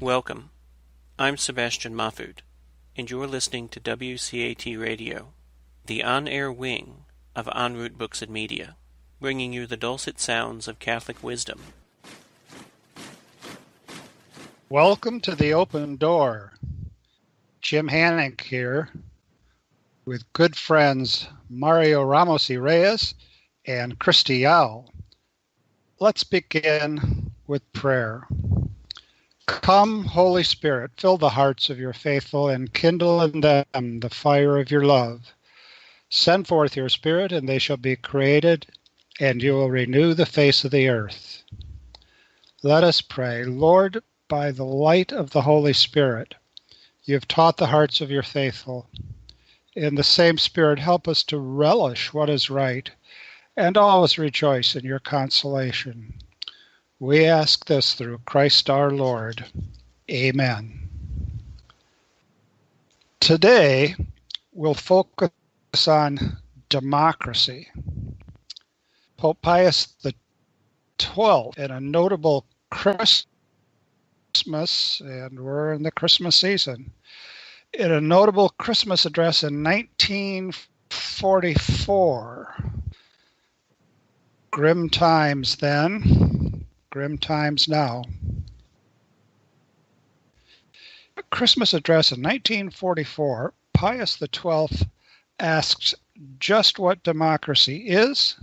Welcome. I'm Sebastian Mahfood, and you're listening to WCAT Radio, the on-air wing of En Route Books and Media, bringing you the dulcet sounds of Catholic wisdom. Welcome to The Open Door. Jim Hannick here with good friends Mario Ramos-Reyes and Christy Yao. Let's begin with prayer. Come, Holy Spirit, fill the hearts of your faithful and kindle in them the fire of your love. Send forth your Spirit, and they shall be created, and you will renew the face of the earth. Let us pray. Lord, by the light of the Holy Spirit, you have taught the hearts of your faithful. In the same Spirit, help us to relish what is right and always rejoice in your consolation. We ask this through Christ our Lord. Amen. Today, we'll focus on democracy. Pope Pius XII, in a notable Christmas, and we're in the Christmas season, in a notable Christmas address in 1944. Grim times then, grim times now. A Christmas address in 1944, Pius XII asked just what democracy is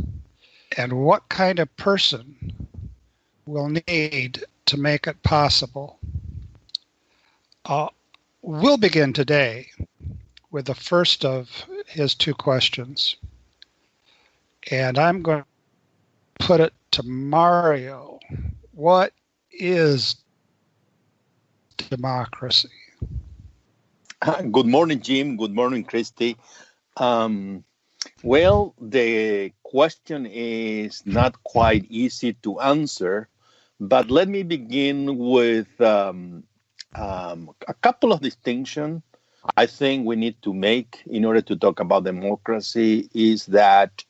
and what kind of person will need to make it possible. We'll begin today with the first of his two questions. And I'm going to put it to Mario. What is democracy? Good morning, Jim. Good morning, Christy. Well, the question is not quite easy to answer, but let me begin with a couple of distinctions I think we need to make in order to talk about democracy. Is that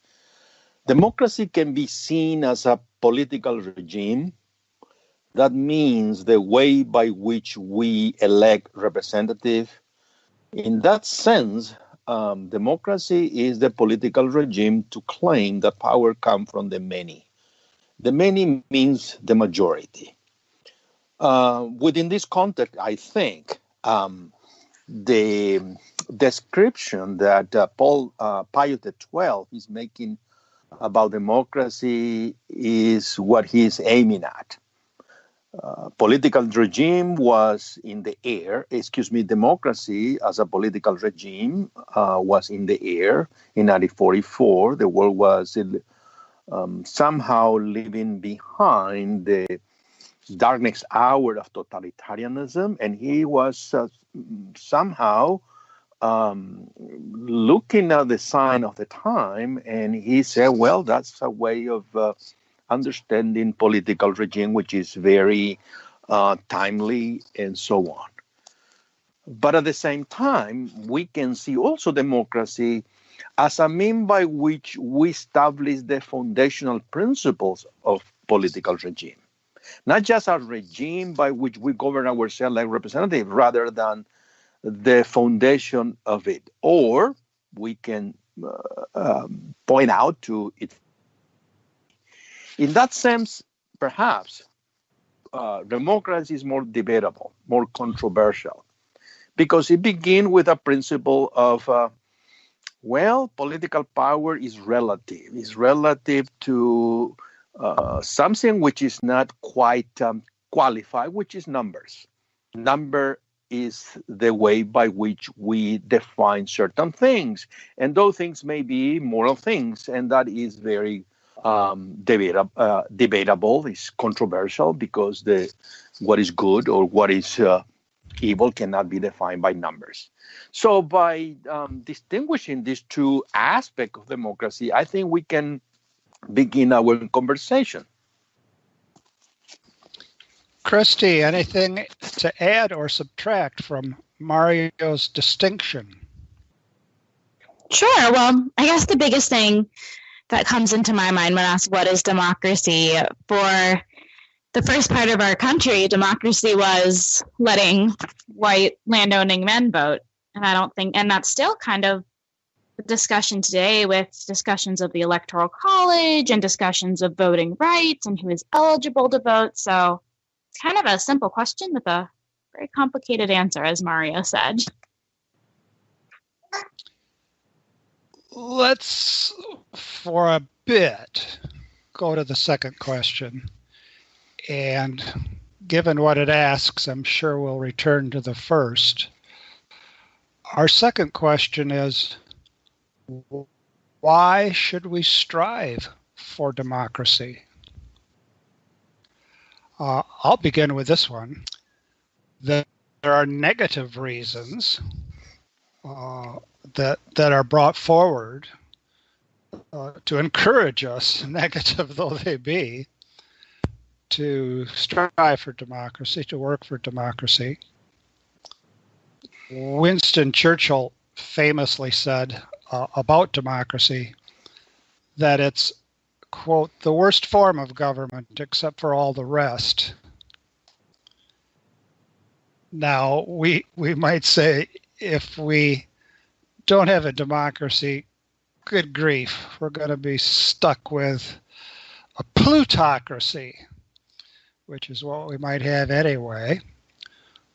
democracy can be seen as a political regime. That means the way by which we elect representatives. In that sense, democracy is the political regime to claim that power comes from the many. The many means the majority. Within this context, I think the description that Pius XII is making about democracy is what he's aiming at. Political regime was in the air. Democracy as a political regime was in the air in 1944. The world was somehow leaving behind the darkest hour of totalitarianism, and he was somehow looking at the sign of the time, and he said, well, that's a way of understanding political regime, which is very timely and so on. But at the same time, we can see also democracy as a means by which we establish the foundational principles of political regime. Not just a regime by which we govern ourselves like representatives, rather than the foundation of it. Or we can point out to it. In that sense, perhaps democracy is more debatable, more controversial, because it begins with a principle of, political power is relative. It's relative to something which is not quite qualified, which is numbers. Number is the way by which we define certain things. And those things may be moral things, and that is very debatable. It's controversial because what is good or what is evil cannot be defined by numbers. So by distinguishing these two aspects of democracy, I think we can begin our conversation. Christy, anything to add or subtract from Mario's distinction? Sure. Well, I guess the biggest thing that comes into my mind when asked what is democracy, for the first part of our country, democracy was letting white landowning men vote. And I don't think, and that's still kind of the discussion today with discussions of the Electoral College and discussions of voting rights and who is eligible to vote. So it's kind of a simple question with a very complicated answer, as Mario said. Let's, for a bit, go to the second question. And given what it asks, I'm sure we'll return to the first. Our second question is, why should we strive for democracy? I'll begin with this one. There are negative reasons that are brought forward to encourage us, negative though they be, to strive for democracy, to work for democracy. Winston Churchill famously said about democracy that it's, quote, the worst form of government except for all the rest. Now, we might say if we don't have a democracy, good grief, we're going to be stuck with a plutocracy, which is what we might have anyway,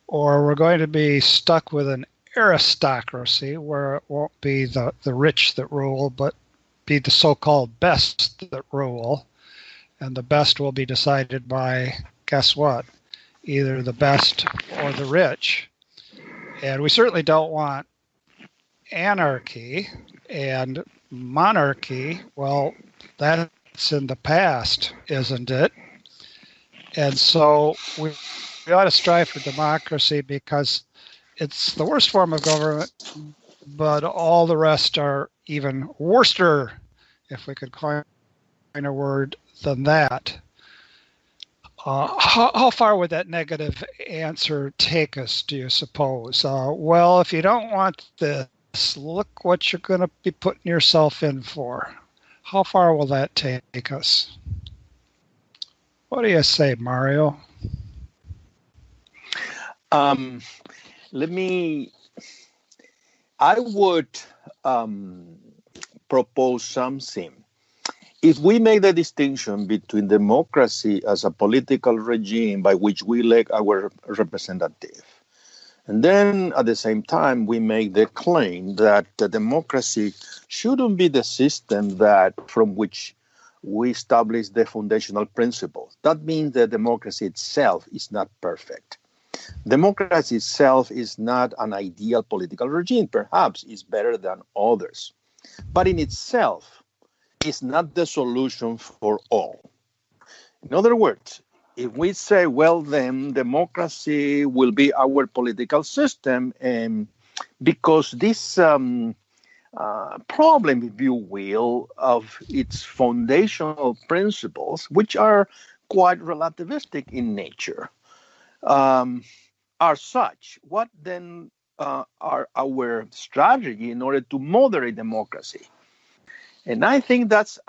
or we're going to be stuck with an aristocracy where it won't be the rich that rule, but be the so-called best that rule, and the best will be decided by, guess what, either the best or the rich. And we certainly don't want anarchy and monarchy. Well, that's in the past, isn't it? And so we ought to strive for democracy because it's the worst form of government, but all the rest are even worser, if we could coin a word, than that. How far would that negative answer take us, do you suppose? Well, if you don't want this, look what you're going to be putting yourself in for. How far will that take us? What do you say, Mario? I would propose something. If we make the distinction between democracy as a political regime by which we elect our representative, and then at the same time we make the claim that the democracy shouldn't be the system that from which we establish the foundational principles. That means that democracy itself is not perfect. Democracy itself is not an ideal political regime. Perhaps it's better than others. But in itself, it's not the solution for all. In other words, if we say, well, then democracy will be our political system, because this problem, if you will, of its foundational principles, which are quite relativistic in nature, are such, what then are our strategy in order to moderate democracy? And I think is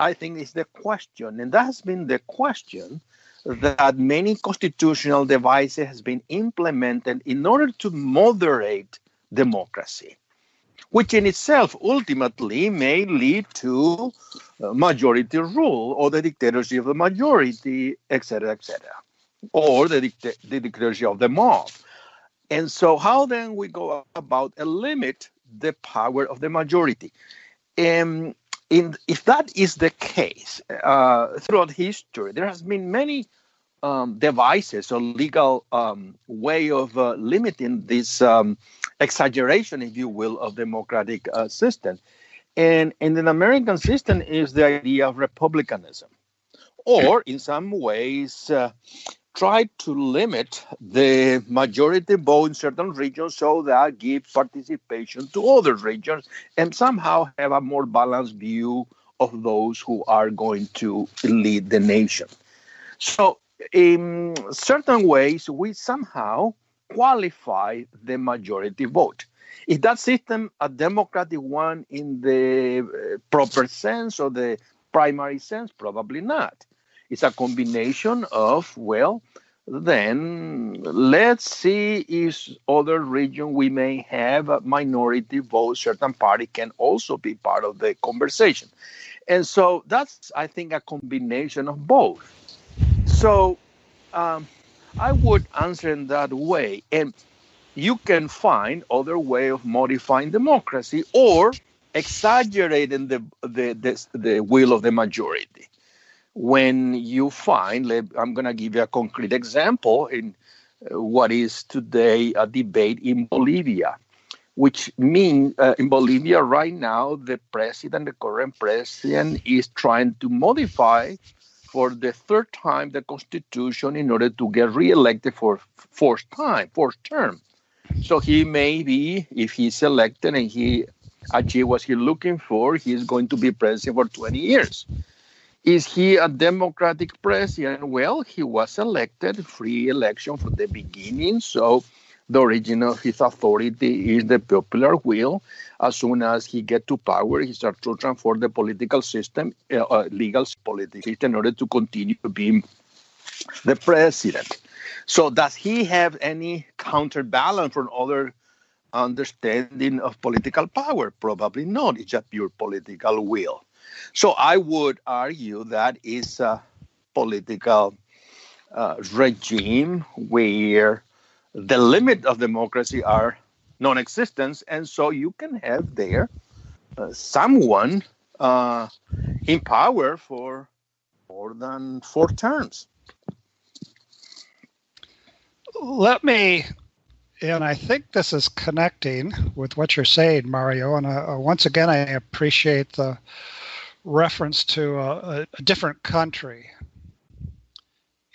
the question, and that has been the question that many constitutional devices has been implemented in order to moderate democracy, which in itself ultimately may lead to majority rule or the dictatorship of the majority, etc., or the dictatorship of the mob. And so how then we go about and limit the power of the majority? If that is the case, throughout history, there has been many devices or legal way of limiting this exaggeration, if you will, of democratic system. And in the American system is the idea of republicanism, or in some ways try to limit the majority vote in certain regions so that give participation to other regions and somehow have a more balanced view of those who are going to lead the nation. So in certain ways, we somehow qualify the majority vote. Is that system a democratic one in the proper sense or the primary sense? Probably not. It's a combination of, well, then let's see if other region we may have a minority vote, certain party can also be part of the conversation. And so that's, I think, a combination of both. So I would answer in that way. And you can find other way of modifying democracy or exaggerating the will of the majority. When you find, I'm going to give you a concrete example in what is today a debate in Bolivia, which means in Bolivia right now, the current president is trying to modify for the third time the constitution in order to get reelected for fourth term. So he may be, if he's elected and he achieves what he's looking for, he's going to be president for 20 years. Is he a democratic president? Well, he was elected, free election from the beginning. So the origin of his authority is the popular will. As soon as he gets to power, he starts to transform the political system, legal political system, in order to continue being the president. So does he have any counterbalance from other understanding of political power? Probably not. It's a pure political will. So I would argue that is a political regime where the limit of democracy are non-existent, and so you can have there someone in power for more than 4 terms. Let me, and I think this is connecting with what you're saying, Mario, and once again, I appreciate the reference to a different country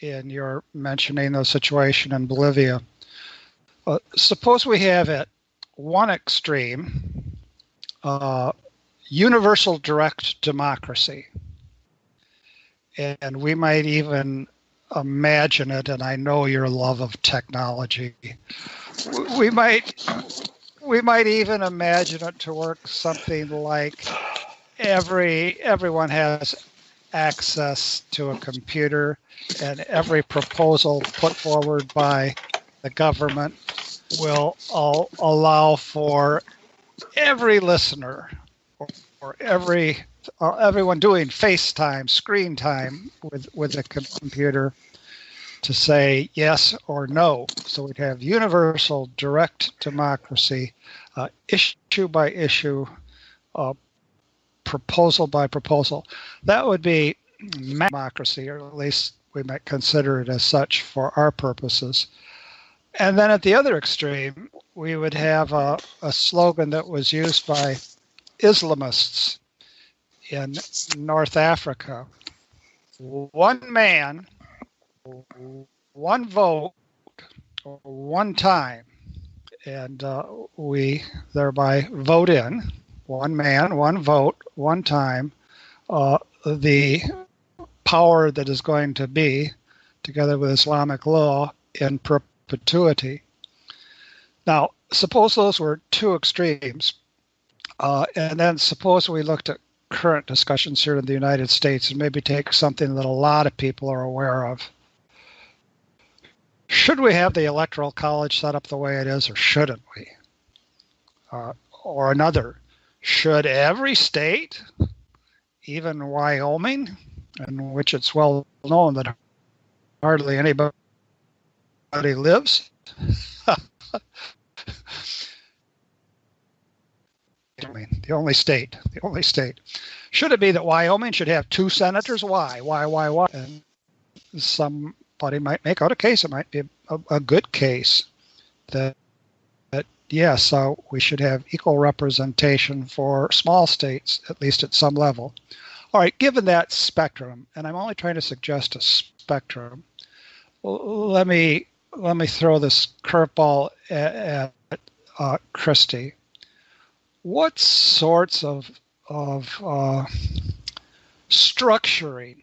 in your mentioning the situation in Bolivia. Suppose we have at one extreme universal direct democracy, and we might even imagine it, and I know your love of technology. We might even imagine it to work something like everyone has access to a computer, and every proposal put forward by the government will allow for every listener or everyone doing FaceTime, screen time with a computer to say yes or no. So we'd have universal direct democracy, issue by issue, proposal by proposal. That would be democracy, or at least we might consider it as such for our purposes. And then at the other extreme, we would have a slogan that was used by Islamists in North Africa. One man, one vote, one time. And we thereby vote in, one man, one vote, one time, the power that is going to be, together with Islamic law, in perpetuity. Now, suppose those were two extremes, and then suppose we looked at current discussions here in the United States and maybe take something that a lot of people are aware of. Should we have the Electoral College set up the way it is, or shouldn't we? Or another, should every state, even Wyoming, in which it's well known that hardly anybody lives, the only state. Should it be that Wyoming should have 2 senators? Why? And somebody might make out a case. It might be a good case that yes, we should have equal representation for small states, at least at some level. All right, given that spectrum, and I'm only trying to suggest a spectrum, let me throw this curveball at Christy. What sorts of structuring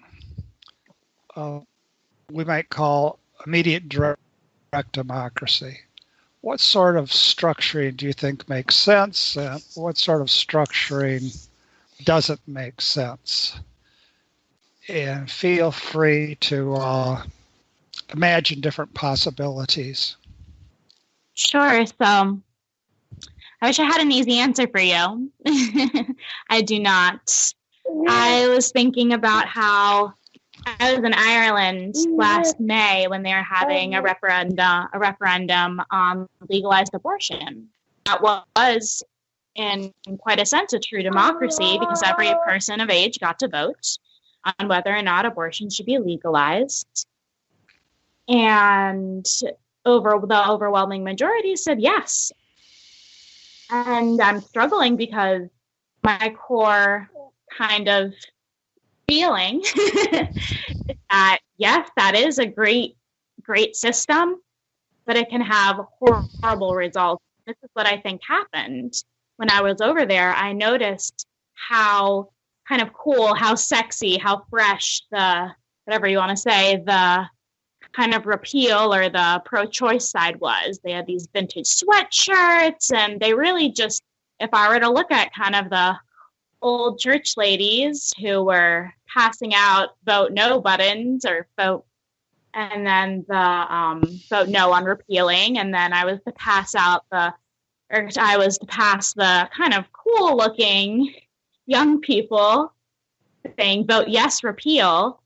we might call immediate direct democracy? What sort of structuring do you think makes sense? What sort of structuring doesn't make sense? and feel free to imagine different possibilities. Sure. So I wish I had an easy answer for you. I do not. I was thinking about how I was in Ireland last May when they were having a referendum on legalized abortion. That was, in quite a sense, a true democracy because every person of age got to vote on whether or not abortion should be legalized. And the overwhelming majority said yes. And I'm struggling because my core kind of feeling that, yes, that is a great system, but it can have horrible results. This is what I think happened. When I was over there, I noticed how kind of cool, how sexy, how fresh whatever you want to say, the kind of repeal or the pro-choice side was. They had these vintage sweatshirts, and they really just, if I were to look at kind of the old church ladies who were passing out vote no buttons or vote, and then the vote no on repealing, and then I was to pass the kind of cool looking young people saying vote yes repeal.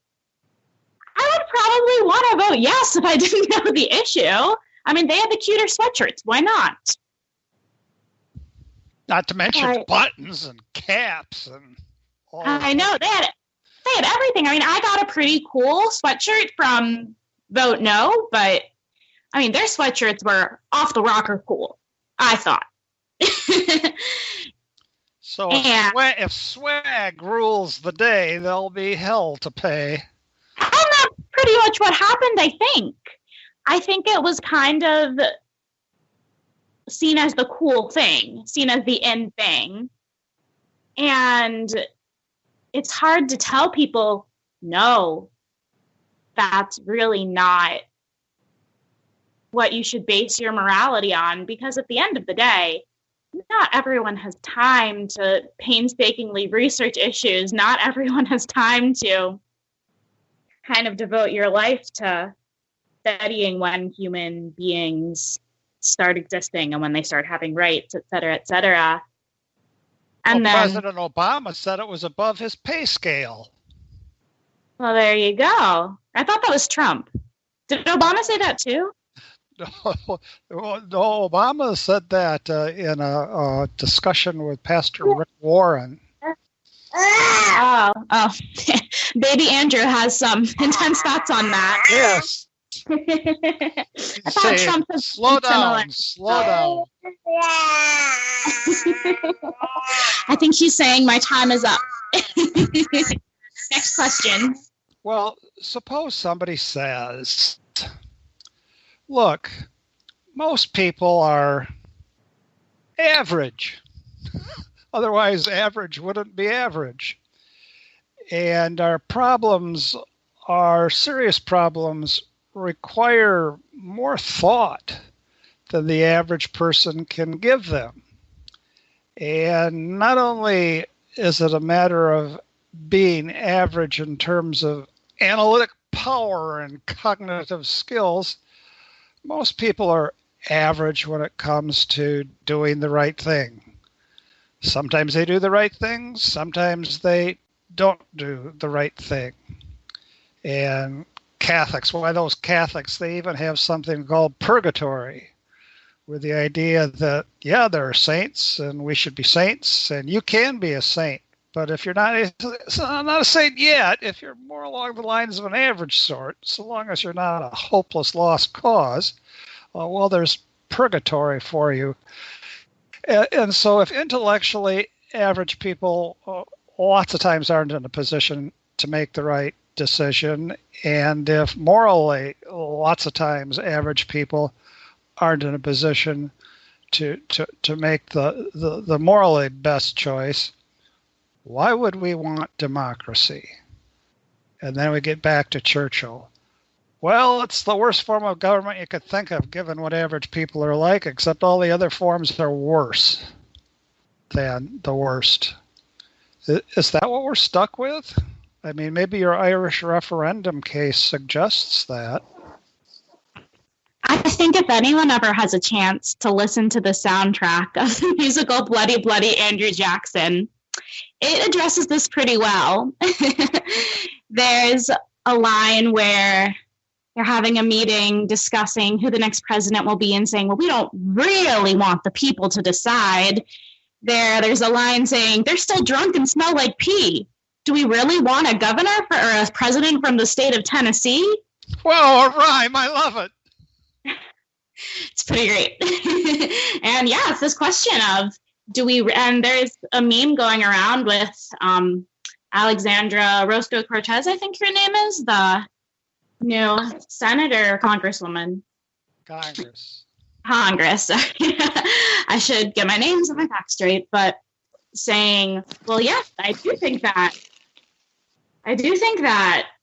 I would probably want to vote yes if I didn't know the issue. I mean, they had the cuter sweatshirts. Why not? Not to mention buttons and caps and all. I know they had everything. I mean, I got a pretty cool sweatshirt from Vote No, but I mean, their sweatshirts were off the rocker cool, I thought. So if swag rules the day, there'll be hell to pay. And that's pretty much what happened, I think. I think it was kind of seen as the cool thing, seen as the in thing. And it's hard to tell people, no, that's really not what you should base your morality on, because at the end of the day, not everyone has time to painstakingly research issues. Not everyone has time to kind of devote your life to studying when human beings start existing and when they start having rights, et cetera, et cetera. And then President Obama said it was above his pay scale. Well, there you go. I thought that was Trump. Did Obama say that too? No, Obama said that in a discussion with Pastor Rick Warren. Oh. Baby Andrew has some intense thoughts on that. Yes. I thought Trump was slow down. I think he's saying my time is up. Next question. Well, suppose somebody says, look, most people are average. Otherwise, average wouldn't be average. And our problems, our serious problems, require more thought than the average person can give them. And not only is it a matter of being average in terms of analytic power and cognitive skills, most people are average when it comes to doing the right thing. Sometimes they do the right thing, sometimes they don't do the right thing. And Catholics, why those Catholics, they even have something called purgatory, with the idea that, yeah, there are saints and we should be saints and you can be a saint. But if you're not a saint yet, if you're more along the lines of an average sort, so long as you're not a hopeless lost cause, well, there's purgatory for you. And so if intellectually average people lots of times aren't in a position to make the right decision, and if morally lots of times average people aren't in a position to make the morally best choice, why would we want democracy? And then we get back to Churchill. Well, it's the worst form of government you could think of, given what average people are like, except all the other forms are worse than the worst. Is that what we're stuck with? I mean, maybe your Irish referendum case suggests that. I think if anyone ever has a chance to listen to the soundtrack of the musical Bloody Bloody Andrew Jackson, it addresses this pretty well. There's a line where they're having a meeting discussing who the next president will be and saying, well, we don't really want the people to decide. There's a line saying, they're still drunk and smell like pee. Do we really want a governor or a president from the state of Tennessee? Whoa, a rhyme. I love it. It's pretty great. And yeah, it's this question of, and there's a meme going around with Alexandra Roscoe-Cortez, I think her name is, the new senator or congresswoman. Congress. I should get my names and my facts straight, but saying, well, yes, I do think that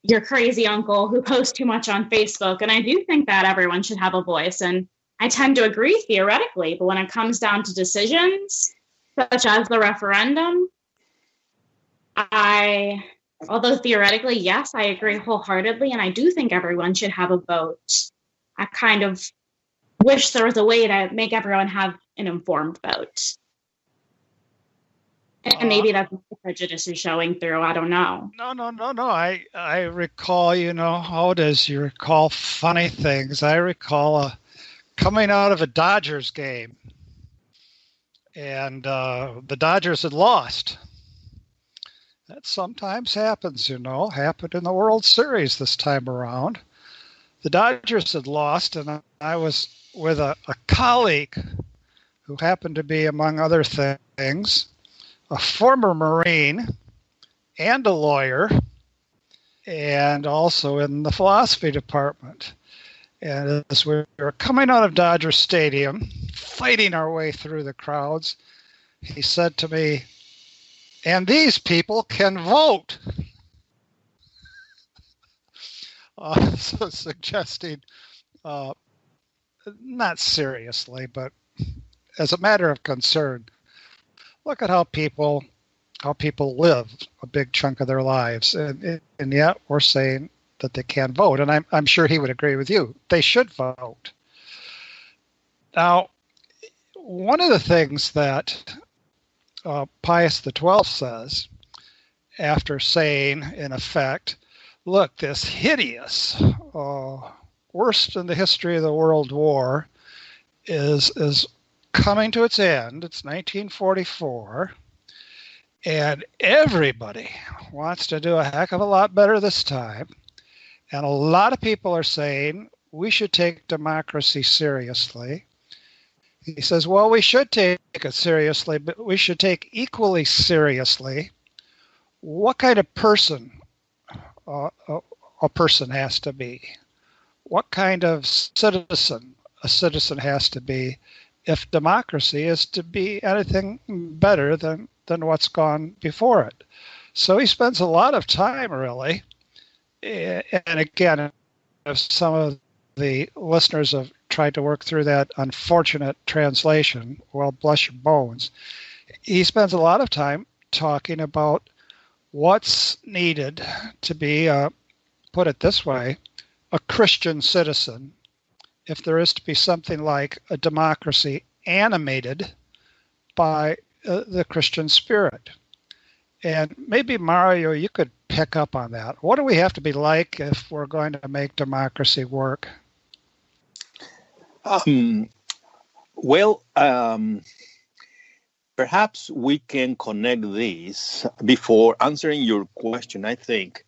your crazy uncle who posts too much on Facebook, and I do think that everyone should have a voice, and I tend to agree theoretically, but when it comes down to decisions, such as the referendum, although theoretically, yes, I agree wholeheartedly, and I do think everyone should have a vote. I kind of wish there was a way to make everyone have an informed vote. And maybe that's what the prejudice is showing through. I don't know. No. I recall, how it is. You recall funny things. I recall coming out of a Dodgers game, and the Dodgers had lost. That sometimes happens, happened in the World Series this time around. The Dodgers had lost, and I was with a colleague who happened to be, among other things, a former Marine and a lawyer, and also in the philosophy department. And as we were coming out of Dodger Stadium, fighting our way through the crowds, he said to me, and these people can vote. So suggesting, not seriously, but as a matter of concern, look at how people live a big chunk of their lives, and yet we're saying that they can't vote. And I'm sure he would agree with you. They should vote. Now, one of the things that Pius XII says, after saying, in effect, look, this hideous, worst in the history of the World War is coming to its end. It's 1944, and everybody wants to do a heck of a lot better this time. And a lot of people are saying we should take democracy seriously. He says, well, we should take it seriously, but we should take equally seriously what kind of person a person has to be. What kind of citizen a citizen has to be if democracy is to be anything better than what's gone before it. So he spends a lot of time, really. And again, if some of the listeners have tried to work through that unfortunate translation, well, bless your bones. He spends a lot of time talking about what's needed to be, put it this way, a Christian citizen, if there is to be something like a democracy animated by the Christian spirit. And maybe, Mario, you could pick up on that. What do we have to be like if we're going to make democracy work? Perhaps we can connect these before answering your question. I think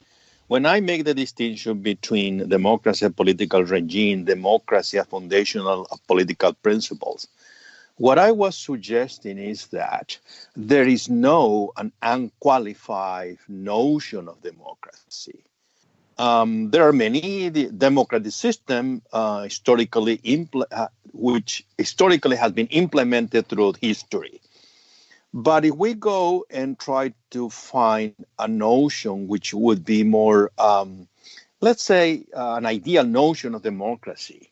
when I make the distinction between democracy and political regime, democracy as foundational political principles, what I was suggesting is that there is an unqualified notion of democracy. There are many democratic systems which historically has been implemented throughout history. But if we go and try to find a notion which would be more, let's say, an ideal notion of democracy,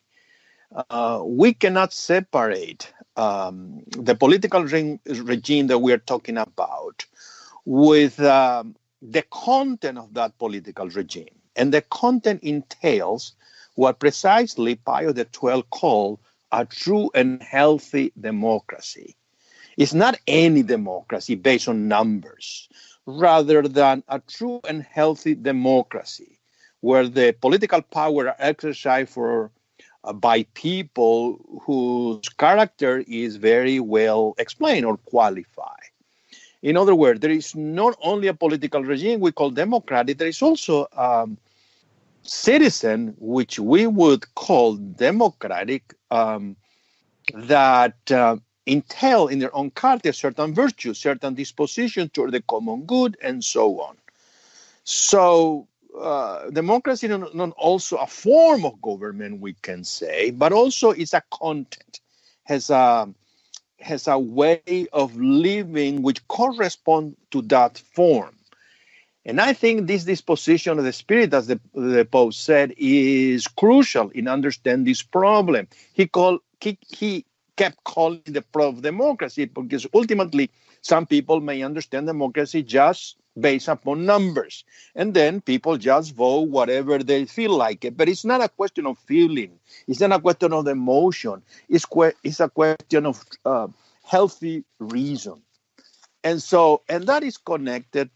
we cannot separate the political regime that we are talking about with the content of that political regime. And the content entails what precisely Pius XII called a true and healthy democracy. It's not any democracy based on numbers, rather than a true and healthy democracy where the political power are exercised by people whose character is very well explained or qualified. In other words, there is not only a political regime we call democratic, there is also citizen, which we would call democratic, that entail in their own character certain virtues, certain disposition toward the common good, and so on. So democracy is not also a form of government, we can say, but also it's a content, has a way of living which corresponds to that form. And I think this disposition of the spirit, as the Pope said, is crucial in understanding this problem. He kept calling the problem of democracy because ultimately some people may understand democracy just based upon numbers. And then people just vote whatever they feel like it. But it's not a question of feeling. It's not a question of emotion. It's a question of healthy reason. And that is connected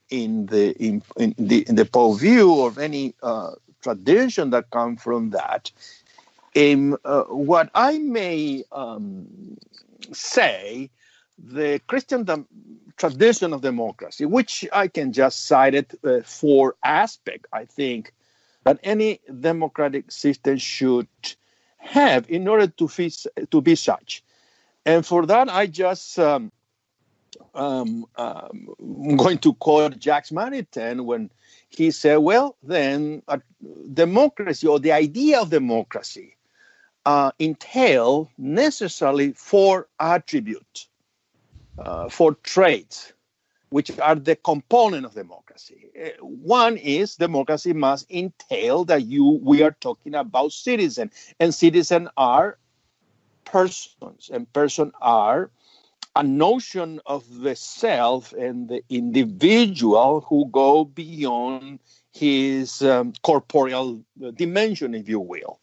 in the Pope view of any tradition that comes from that. What I may say, the Christian tradition of democracy, which I can just cite it for aspect, I think, that any democratic system should have in order to be such. And for that, I just I'm going to quote Jacques Maritain when he said, well, then democracy or the idea of democracy entail necessarily four attributes, four traits, which are the component of democracy. One is democracy must entail that we are talking about citizens, and citizens are persons, and persons are a notion of the self and the individual who go beyond his corporeal dimension, if you will.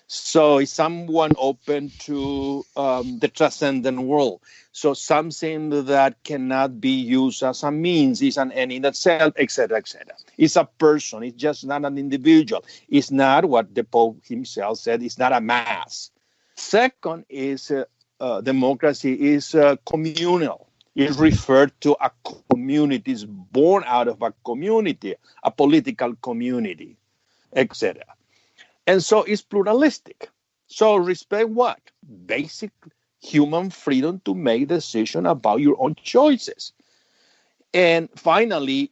So is someone open to the transcendent world? So something that cannot be used as a means, is an end in itself, etc., etc. It's a person. It's just not an individual. It's not what the Pope himself said. It's not a mass. Second is democracy is communal. It referred to a community, is born out of a community, a political community, etc. And so it's pluralistic. So respect what? Basic human freedom to make decisions about your own choices. And finally,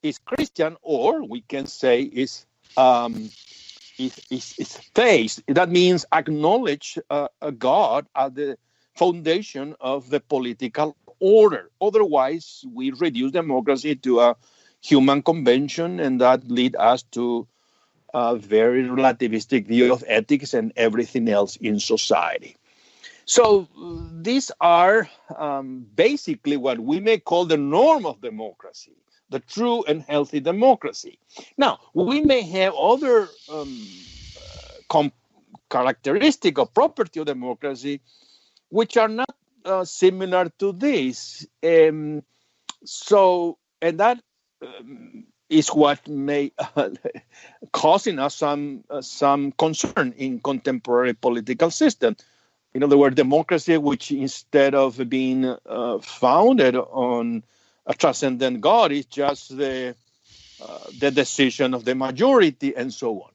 it's Christian, or we can say is faith. That means acknowledge a God as the foundation of the political order. Otherwise, we reduce democracy to a human convention, and that leads us to a very relativistic view of ethics and everything else in society. So these are basically what we may call the norm of democracy, the true and healthy democracy. Now, we may have other characteristic or property of democracy which are not similar to this. And that is what may causing us some concern in contemporary political system. In other words, democracy, which instead of being founded on a transcendent God, is just the decision of the majority, and so on.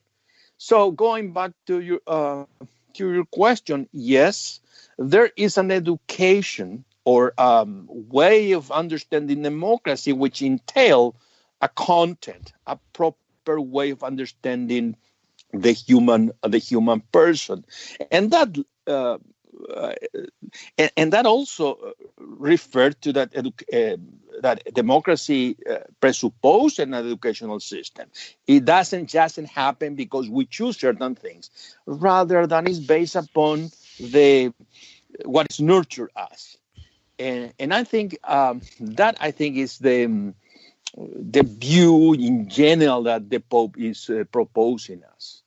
So, going back to your question, yes, there is an education or way of understanding democracy which entail a content, a proper way of understanding the human person, and that also referred to that democracy presupposes an educational system. It doesn't just happen because we choose certain things, rather than it's based upon what is nurtured us. And I think that is the view in general that the Pope is proposing us.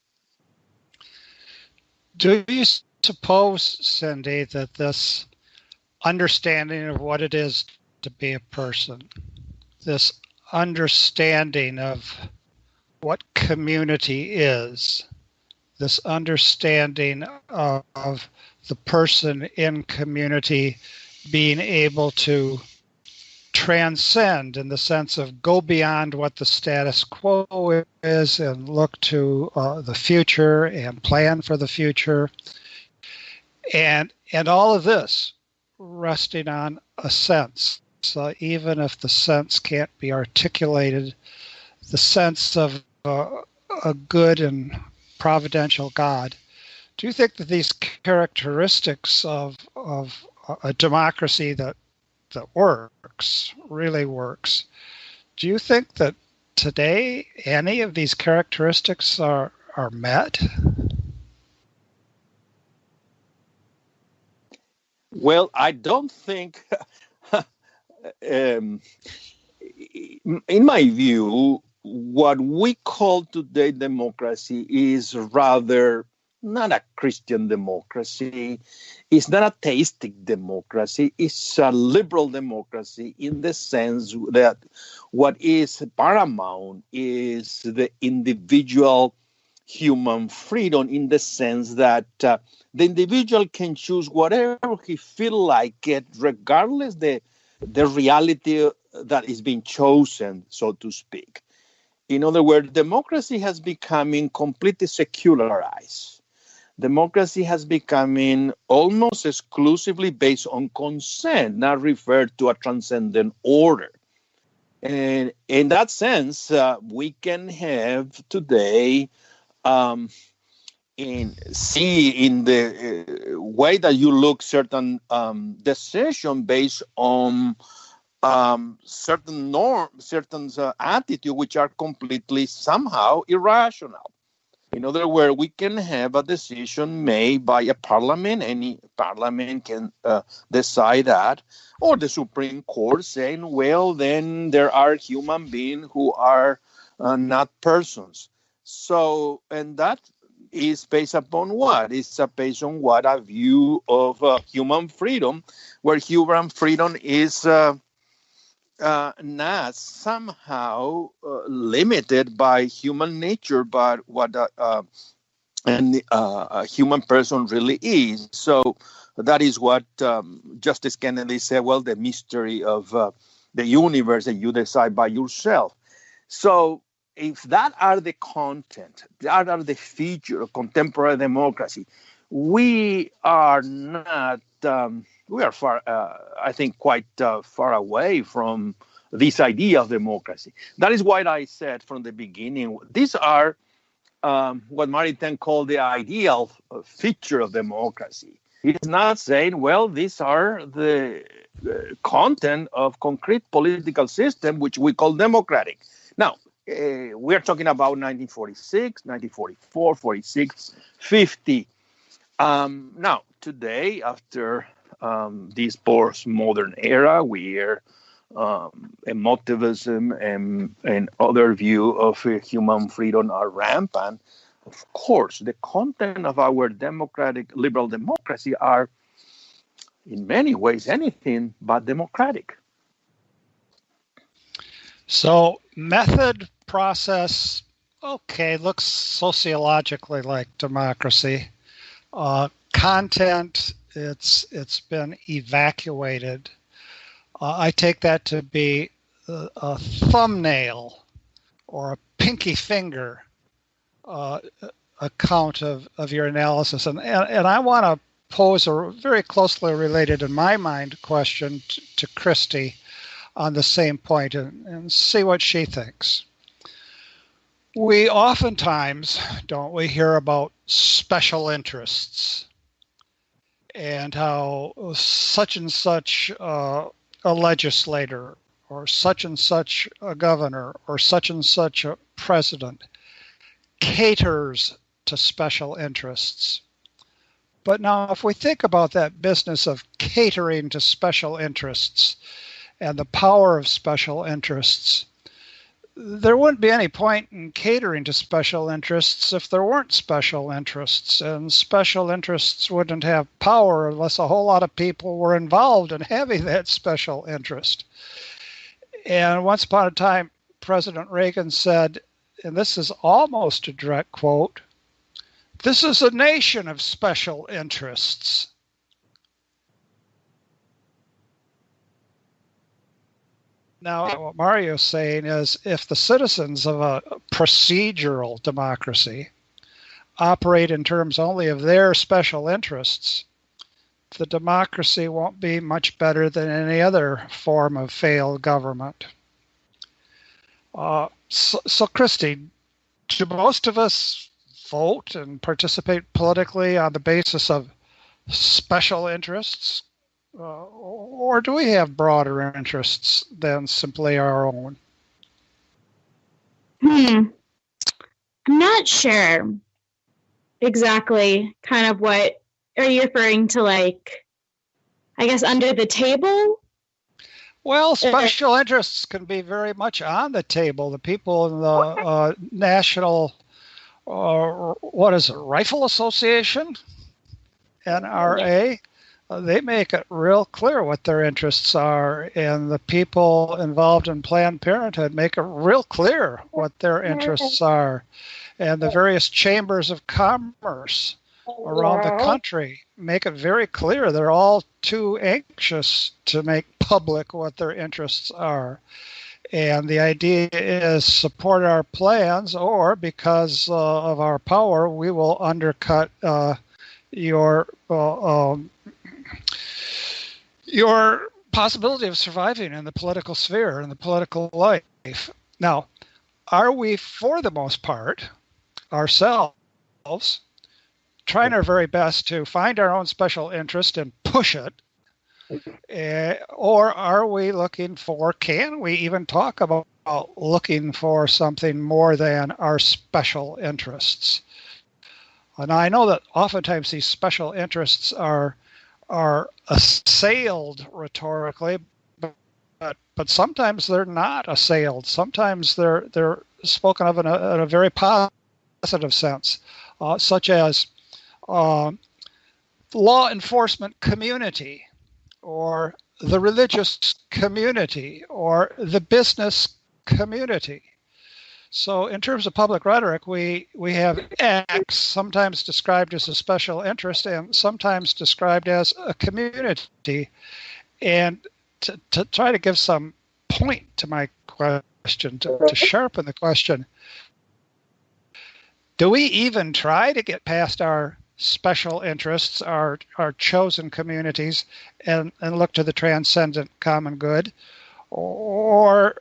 Do you suppose, Cindy, that this understanding of what it is to be a person, this understanding of what community is, this understanding of the person in community being able to transcend in the sense of go beyond what the status quo is and look to the future and plan for the future, and all of this resting on a sense, so even if the sense can't be articulated, the sense of a good and providential God. Do you think that these characteristics of a democracy that works, really works, do you think that today any of these characteristics are met? Well, I don't think, in my view, what we call today democracy is rather not a Christian democracy. It's not a theistic democracy. It's a liberal democracy in the sense that what is paramount is the individual human freedom, in the sense that the individual can choose whatever he feel like it, regardless the reality that is being chosen, so to speak. In other words, democracy has become completely secularized. Democracy has become almost exclusively based on consent, not referred to a transcendent order. And in that sense, we can have today see in the way that you look certain decision based on certain norms, certain attitude, which are completely somehow irrational. In other words, we can have a decision made by a parliament. Any parliament can decide that, or the Supreme Court saying, well, then there are human beings who are not persons. So, and that is based upon what? It's based on what? A view of human freedom, where human freedom is not somehow limited by human nature, but what a human person really is. So that is what Justice Kennedy said, well, the mystery of the universe that you decide by yourself. So if that are the content, that are the feature of contemporary democracy, we are not, we are far, I think, quite far away from this idea of democracy. That is why I said from the beginning, these are what Maritain called the ideal feature of democracy. He's not saying, well, these are the content of concrete political system, which we call democratic. Now, we're talking about 1946, 1944, 46, 50. Now, today, after this postmodern era, where emotivism and other view of human freedom are rampant, of course, the content of our democratic, liberal democracy are, in many ways, anything but democratic. So, method, process, okay, looks sociologically like democracy. Content, it's been evacuated. I take that to be a thumbnail or a pinky finger account of your analysis. And I want to pose a very closely related, in my mind, question to Christy on the same point and see what she thinks. We oftentimes, don't we, hear about special interests and how such and such a legislator or such and such a governor or such and such a president caters to special interests. But now, if we think about that business of catering to special interests and the power of special interests, there wouldn't be any point in catering to special interests if there weren't special interests, and special interests wouldn't have power unless a whole lot of people were involved in having that special interest. And once upon a time, President Reagan said, and this is almost a direct quote, "This is a nation of special interests." Now, what Mario's saying is, if the citizens of a procedural democracy operate in terms only of their special interests, the democracy won't be much better than any other form of failed government. So, Christy, do most of us vote and participate politically on the basis of special interests? Or do we have broader interests than simply our own? I'm not sure exactly kind of what are you referring to, like, I guess under the table? Well, special interests can be very much on the table. The people in the National, Rifle Association, NRA, they make it real clear what their interests are, and the people involved in Planned Parenthood make it real clear what their interests are, and the various chambers of commerce around the country make it very clear they're all too anxious to make public what their interests are. And the idea is support our plans, or because of our power, we will undercut your possibility of surviving in the political sphere, in the political life. Now, are we, for the most part, ourselves, trying our very best to find our own special interest and push it? Or are we can we even talk about looking for something more than our special interests? And I know that oftentimes these special interests are assailed rhetorically, but sometimes they're not assailed. Sometimes they're spoken of in a very positive sense, such as law enforcement community, or the religious community, or the business community. So in terms of public rhetoric, we have X, sometimes described as a special interest and sometimes described as a community. And to try to give some point to my question, to sharpen the question, do we even try to get past our special interests, our chosen communities, and look to the transcendent common good? Or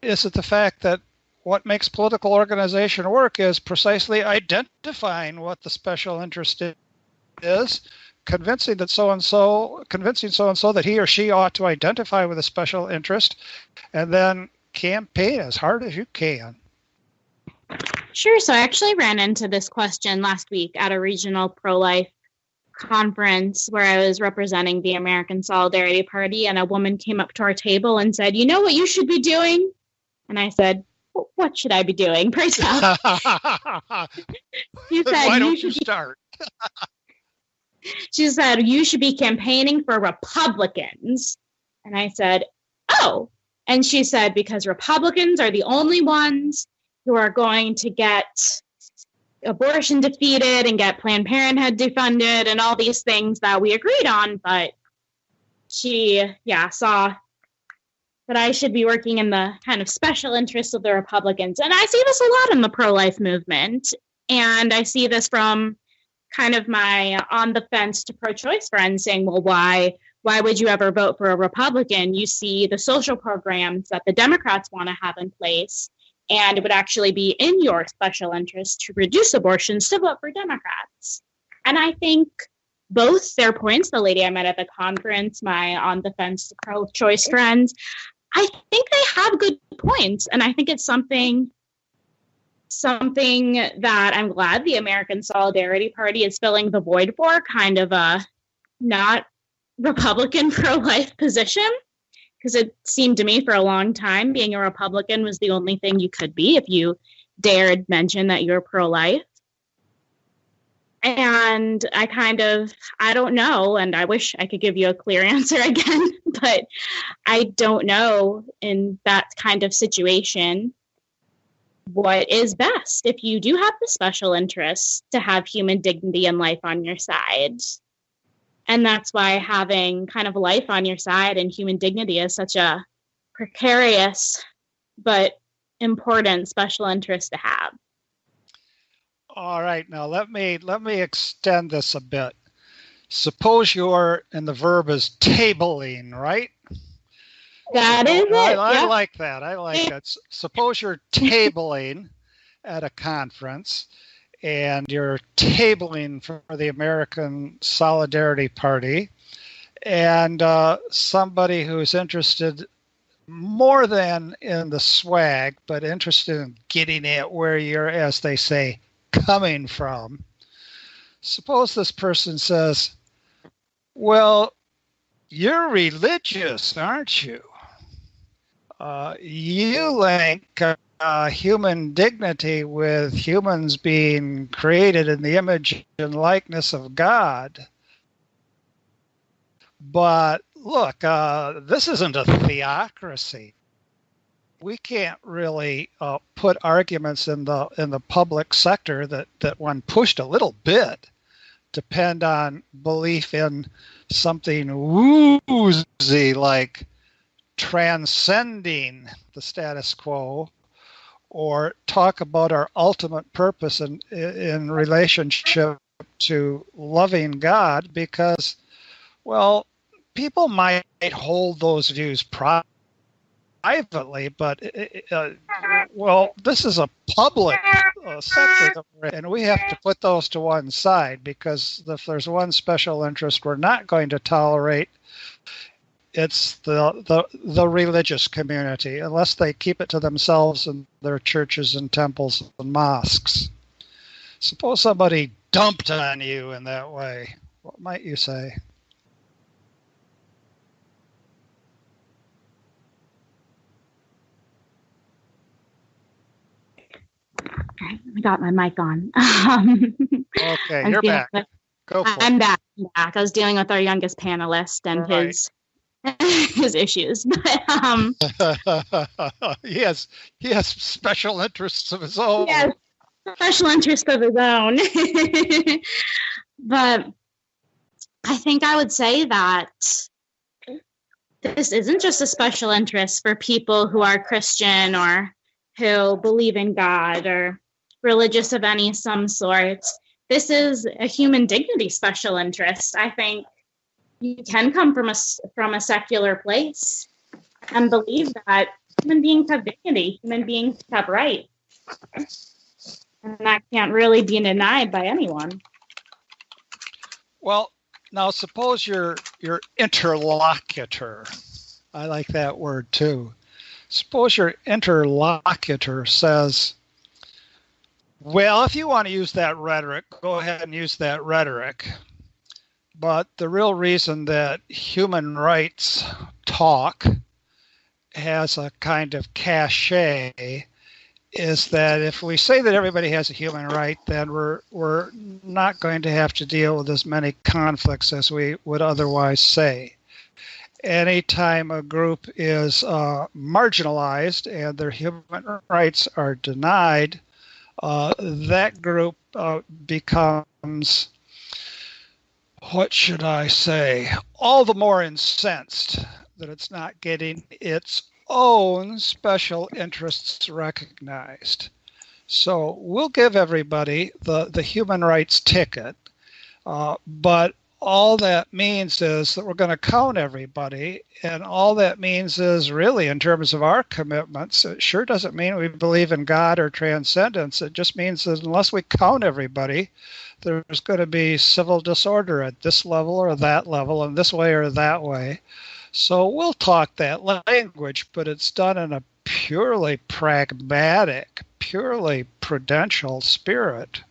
is it the fact that what makes political organization work is precisely identifying what the special interest is, convincing so and so that he or she ought to identify with a special interest, and then campaign as hard as you can? Sure. So I actually ran into this question last week at a regional pro-life conference where I was representing the American Solidarity Party, and a woman came up to our table and said, "You know what you should be doing?" And I said, "What should I be doing? Pray tell." She said, "Why don't you start?" She said, "You should be campaigning for Republicans." And I said, "Oh." And she said, "Because Republicans are the only ones who are going to get abortion defeated and get Planned Parenthood defunded and all these things that we agreed on." But she, saw that I should be working in the kind of special interests of the Republicans. And I see this a lot in the pro-life movement. And I see this from kind of my on the fence to pro-choice friends saying, well, why would you ever vote for a Republican? You see the social programs that the Democrats want to have in place, and it would actually be in your special interest to reduce abortions to vote for Democrats. And I think both their points, the lady I met at the conference, my on the fence to pro-choice friends, I think they have good points. And I think it's something something that I'm glad the American Solidarity Party is filling the void for, kind of a not Republican pro-life position, because it seemed to me for a long time being a Republican was the only thing you could be if you dared mention that you're pro-life. And I don't know, and I wish I could give you a clear answer again, but I don't know in that kind of situation what is best if you do have the special interest to have human dignity and life on your side. And that's why having kind of life on your side and human dignity is such a precarious but important special interest to have. All right, now let me extend this a bit. Suppose you're, and the verb is tabling, right? That is it. I like that. I like that. Suppose you're tabling at a conference, and you're tabling for the American Solidarity Party, and somebody who's interested more than in the swag, but interested in getting at where you're, as they say, coming from. Suppose this person says, well, you're religious, aren't you? You link human dignity with humans being created in the image and likeness of God. But look, this isn't a theocracy. We can't really put arguments in the public sector that when pushed a little bit depend on belief in something woozy like transcending the status quo, or talk about our ultimate purpose in relationship to loving God, because, well, people might hold those views privately, but well, this is a public sector, and we have to put those to one side, because if there's one special interest we're not going to tolerate, it's the religious community, unless they keep it to themselves in their churches and temples and mosques. Suppose somebody dumped on you in that way. What might you say? I got my mic on. Okay, you're back. Go for it. I'm back. I was dealing with our youngest panelist and his issues. But he has special interests of his own. Yes, special interests of his own. But I think I would say that this isn't just a special interest for people who are Christian or who believe in God or religious of some sort. This is a human dignity special interest. I think you can come from a secular place and believe that human beings have dignity, human beings have rights, and that can't really be denied by anyone. Well, now suppose your interlocutor, I like that word too. Suppose your interlocutor says, well, if you want to use that rhetoric, go ahead and use that rhetoric. But the real reason that human rights talk has a kind of cachet is that if we say that everybody has a human right, then we're not going to have to deal with as many conflicts as we would otherwise say. Anytime a group is marginalized and their human rights are denied, that group becomes, what should I say, all the more incensed that it's not getting its own special interests recognized. So we'll give everybody the human rights ticket, but all that means is that we're going to count everybody, and all that means is really, in terms of our commitments, it sure doesn't mean we believe in God or transcendence. It just means that unless we count everybody, there's going to be civil disorder at this level or that level, and this way or that way. So we'll talk that language, but it's done in a purely pragmatic, purely prudential spirit.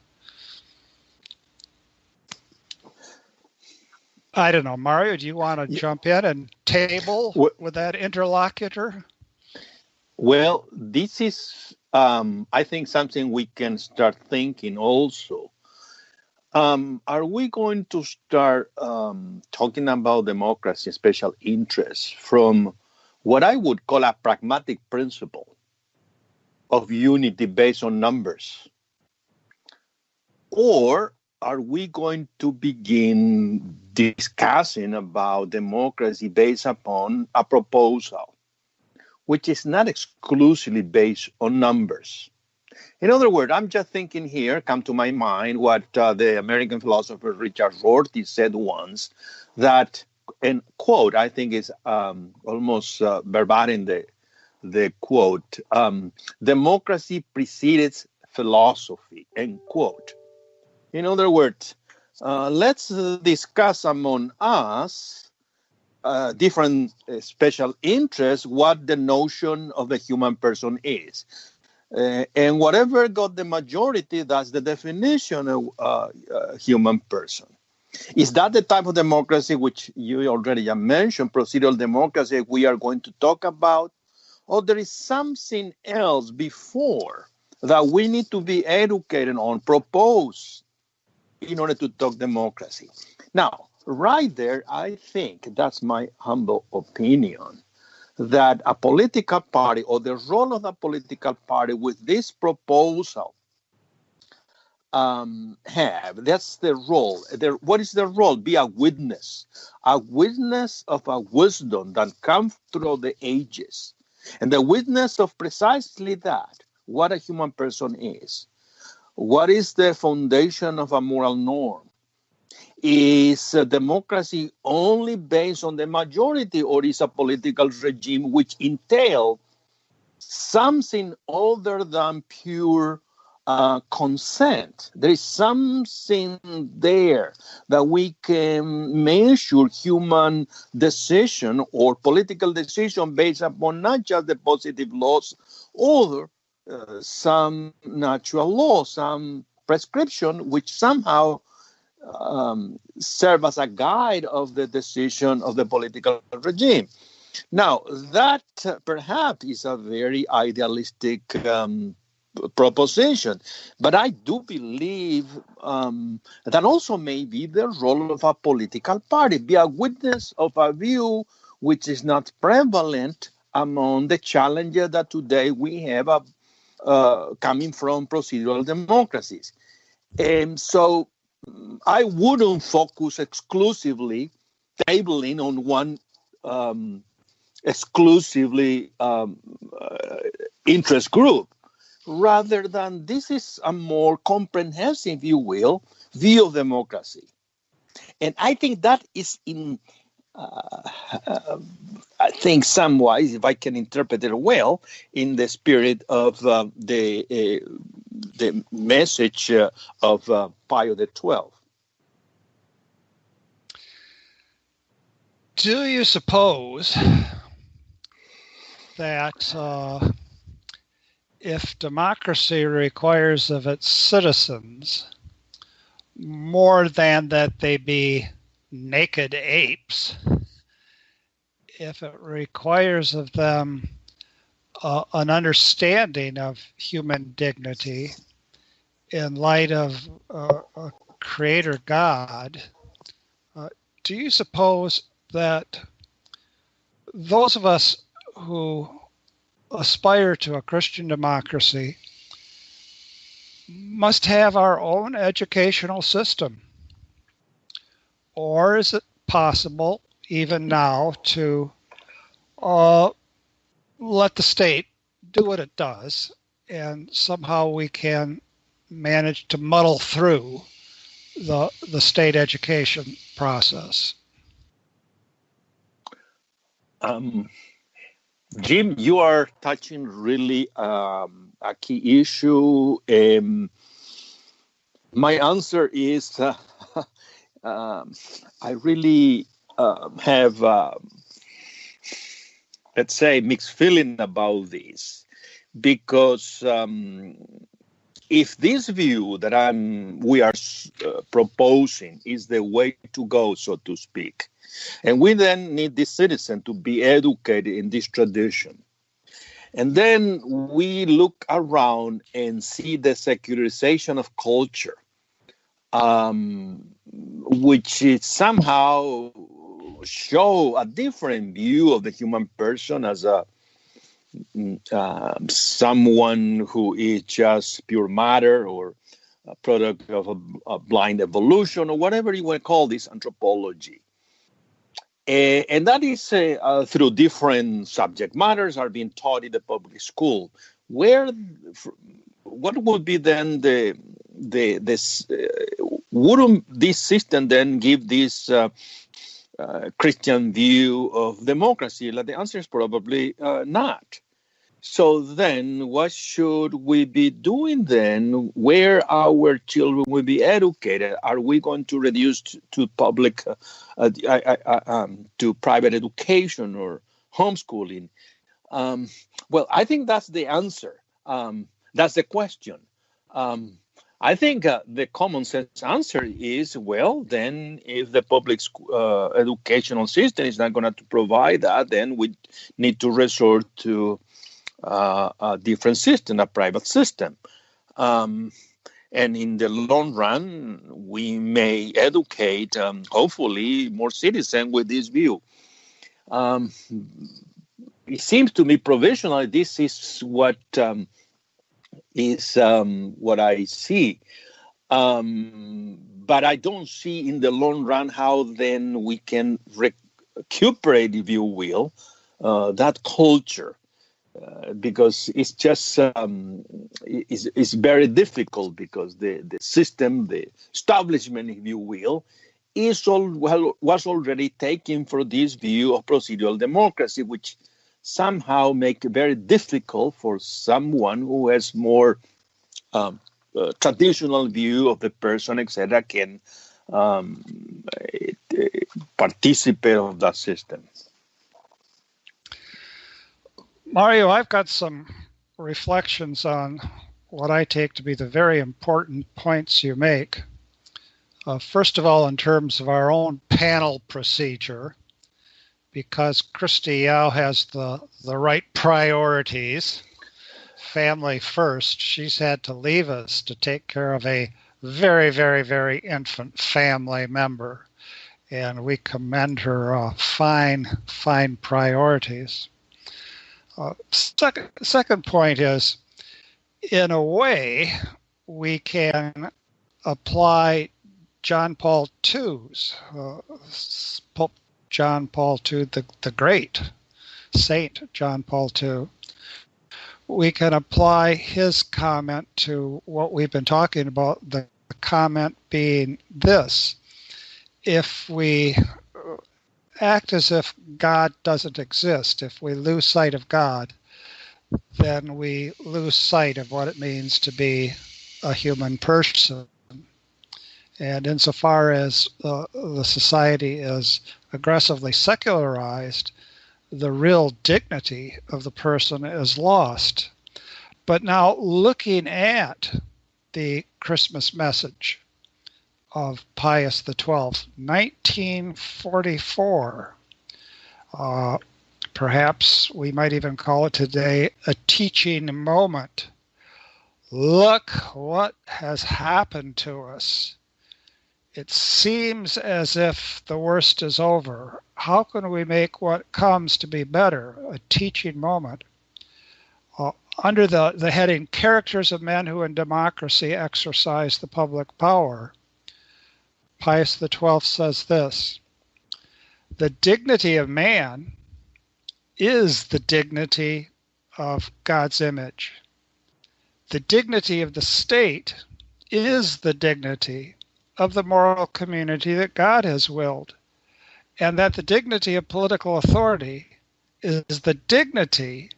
I don't know, Mario, do you want to jump in and table with that interlocutor? Well, this is, I think, something we can start thinking also. Are we going to start talking about democracy, special interests, from what I would call a pragmatic principle of unity based on numbers? Or are we going to begin discussing about democracy based upon a proposal, which is not exclusively based on numbers? In other words, I'm just thinking here, come to my mind what the American philosopher Richard Rorty said once, that, and quote, I think is almost verbatim the quote, democracy precedes philosophy, end quote. In other words, let's discuss among us different special interests, what the notion of the human person is. And whatever got the majority, that's the definition of human person. Is that the type of democracy which you already mentioned, procedural democracy, we are going to talk about? Or there is something else before that we need to be educated on, proposed, in order to talk democracy? Now, right there, I think, that's my humble opinion, that a political party, or the role of a political party with this proposal that's the role. What is the role? Be a witness of a wisdom that comes through the ages, and the witness of precisely that, what a human person is. What is the foundation of a moral norm? Is democracy only based on the majority, or is a political regime which entails something other than pure consent? There is something there that we can measure human decision or political decision based upon not just the positive laws, or some natural law, some prescription, which somehow serve as a guide of the decision of the political regime. Now, that perhaps is a very idealistic proposition, but I do believe that also may be the role of a political party, be a witness of a view which is not prevalent among the challenges that today we have coming from procedural democracies. And so I wouldn't focus exclusively tabling on one exclusively interest group, rather than this is a more comprehensive, if you will, view of democracy. And I think that is in, I think somewise, if I can interpret it well, in the spirit of the message of Pius XII. Do you suppose that if democracy requires of its citizens more than that they be naked apes, if it requires of them an understanding of human dignity in light of a creator God, do you suppose that those of us who aspire to a Christian democracy must have our own educational system? Or is it possible, even now, to let the state do what it does, and somehow we can manage to muddle through the state education process? Jim, you are touching really a key issue. My answer is I really have, let's say, mixed feeling about this, because if this view that we are proposing is the way to go, so to speak, and we then need the citizen to be educated in this tradition, and then we look around and see the secularization of culture, which is somehow show a different view of the human person as a someone who is just pure matter or a product of a blind evolution or whatever you want to call this anthropology. And that is through different subject matters are being taught in the public school. What would be then wouldn't this system then give this Christian view of democracy? Like the answer is probably not. So then what should we be doing then? Where our children will be educated? Are we going to reduce to public, to private education or homeschooling? Well, I think that's the answer. That's the question. I think the common sense answer is, well, then if the public educational system is not going to provide that, then we need to resort to a different system, a private system. And in the long run, we may educate, hopefully, more citizens with this view. It seems to me provisionally this is what what I see. But I don't see in the long run how then we can recuperate, if you will, that culture. Because it's just it's very difficult because the system, the establishment, if you will, was already taken for this view of procedural democracy, which somehow make it very difficult for someone who has more traditional view of the person, etc., can participate of that system. Mario, I've got some reflections on what I take to be the very important points you make. First of all, in terms of our own panel procedure, because Christy Yao has the right priorities, family first, she's had to leave us to take care of a very, very, very infant family member. And we commend her fine priorities. Second point is, in a way, we can apply John Paul II's, Pope John Paul II, the great Saint John Paul II. We can apply his comment to what we've been talking about, the comment being this: if we act as if God doesn't exist, if we lose sight of God, then we lose sight of what it means to be a human person. And insofar as the society is aggressively secularized, the real dignity of the person is lost. But now, looking at the Christmas message of Pius XII, 1944. Perhaps we might even call it today a teaching moment. Look what has happened to us. It seems as if the worst is over. How can we make what comes to be better? A teaching moment. Under the heading, Characters of Men Who in Democracy Exercise the Public Power, Pius XII says this: the dignity of man is the dignity of God's image. The dignity of the state is the dignity of the moral community that God has willed, and that the dignity of political authority is the dignity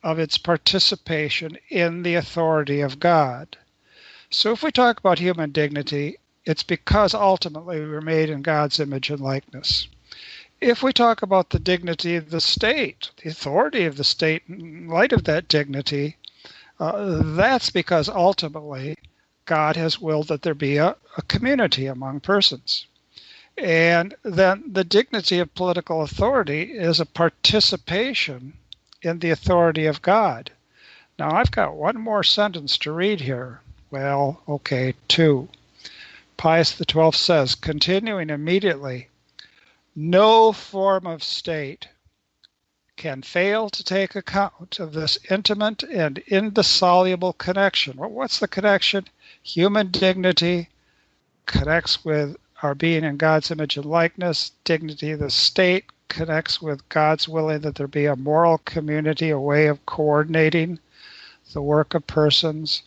of its participation in the authority of God. So if we talk about human dignity, it's because ultimately we were made in God's image and likeness. If we talk about the dignity of the state, the authority of the state, in light of that dignity, That's because ultimately God has willed that there be a community among persons. And then the dignity of political authority is a participation in the authority of God. Now, I've got one more sentence to read here. Well, okay, two. Pius XII says, continuing immediately, no form of state can fail to take account of this intimate and indissoluble connection. Well, what's the connection? Human dignity connects with our being in God's image and likeness. Dignity of the state connects with God's willing that there be a moral community, a way of coordinating the work of persons,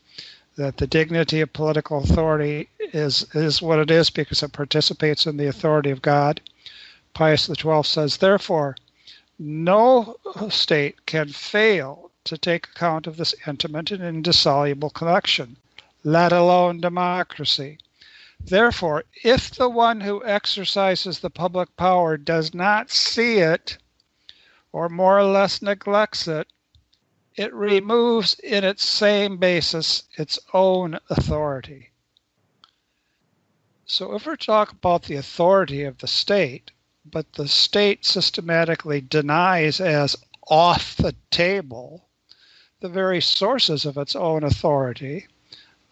that the dignity of political authority is what it is because it participates in the authority of God. Pius XII says, therefore, no state can fail to take account of this intimate and indissoluble connection, let alone democracy. Therefore, if the one who exercises the public power does not see it, or more or less neglects it, it removes in its same basis its own authority. So if we're talking about the authority of the state, but the state systematically denies as off the table the very sources of its own authority,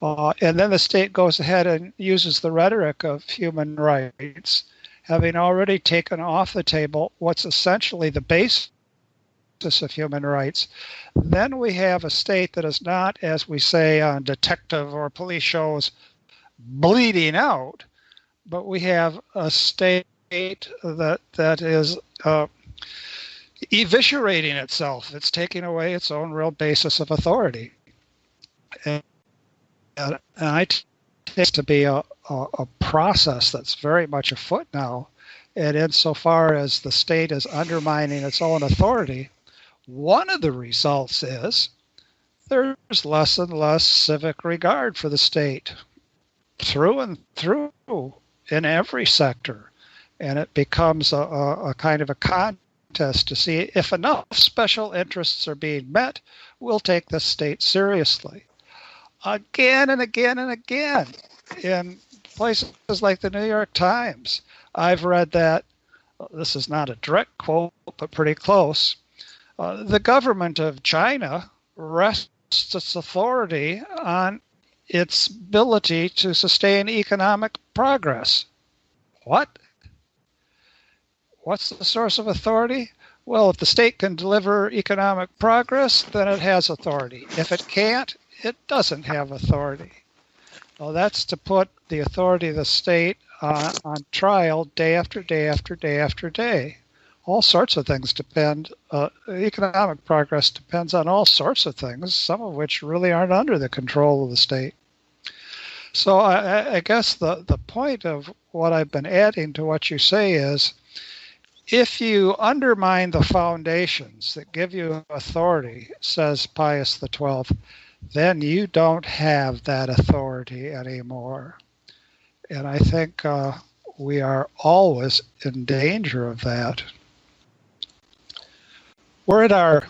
and then the state goes ahead and uses the rhetoric of human rights, having already taken off the table what's essentially the basis of human rights, then we have a state that is not, as we say on detective or police shows, bleeding out, but we have a state that is eviscerating itself. It's taking away its own real basis of authority. And I take this to be a process that's very much afoot now. And insofar as the state is undermining its own authority, one of the results is there's less and less civic regard for the state through and through in every sector. And it becomes a kind of a contest to see if enough special interests are being met, we'll take the state seriously. Again and again and again in places like the New York Times, I've read that, this is not a direct quote, but pretty close, the government of China rests its authority on its ability to sustain economic progress. What? What's the source of authority? Well, if the state can deliver economic progress, then it has authority. If it can't, it doesn't have authority. Well, that's to put the authority of the state on trial day after day after day after day. All sorts of things depend, economic progress depends on all sorts of things, some of which really aren't under the control of the state. So I guess the point of what I've been adding to what you say is, if you undermine the foundations that give you authority, says Pius XII, then you don't have that authority anymore. And I think we are always in danger of that. We're at our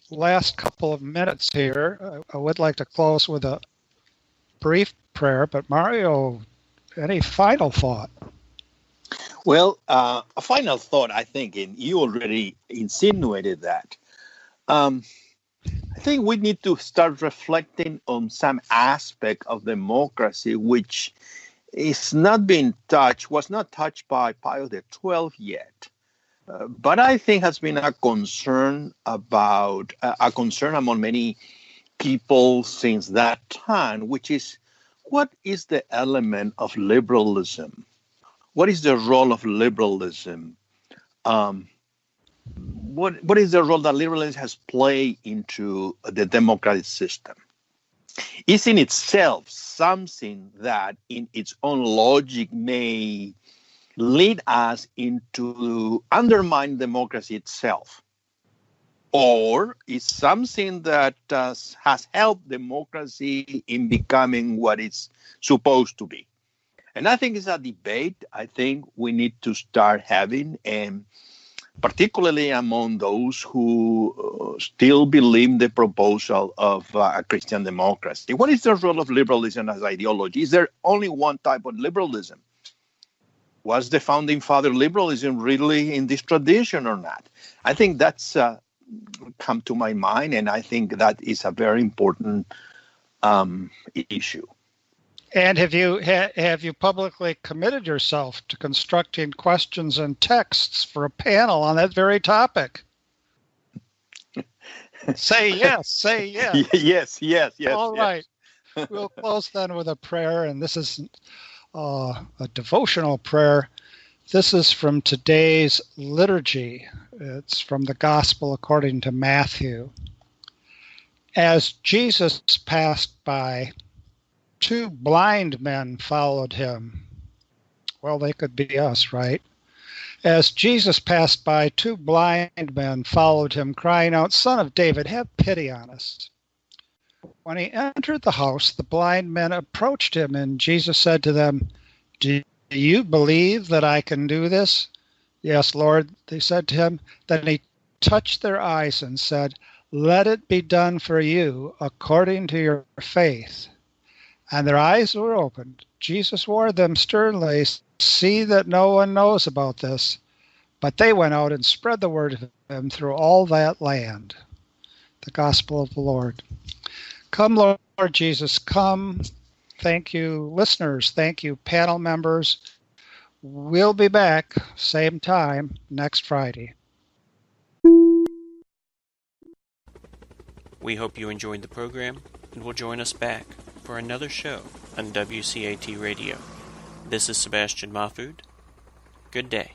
last couple of minutes here. I would like to close with a brief prayer, but Mario, any final thought? Well, a final thought, I think, and you already insinuated that. I think we need to start reflecting on some aspect of democracy which is not being touched, was not touched by Pius XII yet. But I think has been a concern among many people since that time, which is, what is the element of liberalism? What is the role of liberalism? What is the role that liberalism has played into the democratic system? Is in itself something that in its own logic may lead us into undermine democracy itself? Or is something that has helped democracy in becoming what it's supposed to be? And I think it's a debate I think we need to start having. And particularly among those who still believe the proposal of a Christian democracy. What is the role of liberalism as ideology? Is there only one type of liberalism? Was the founding father liberalism really in this tradition or not? I think that's come to my mind, and I think that is a very important issue. And have you publicly committed yourself to constructing questions and texts for a panel on that very topic? Say yes. Say yes. Yes. All right. We'll close then with a prayer, and this is a devotional prayer. This is from today's liturgy. It's from the Gospel according to Matthew. As Jesus passed by, 2 blind men followed him. Well, they could be us, right? As Jesus passed by, 2 blind men followed him, crying out, "Son of David, have pity on us." When he entered the house, the blind men approached him, and Jesus said to them, "Do you believe that I can do this?" "Yes, Lord," they said to him. Then he touched their eyes and said, "Let it be done for you according to your faith." And their eyes were opened. Jesus warned them sternly, "See that no one knows about this." But they went out and spread the word of him through all that land. The Gospel of the Lord. Come, Lord Jesus, come. Thank you, listeners. Thank you, panel members. We'll be back, same time, next Friday. We hope you enjoyed the program and will join us back for another show on WCAT Radio. This is Sebastian Mahfood. Good day.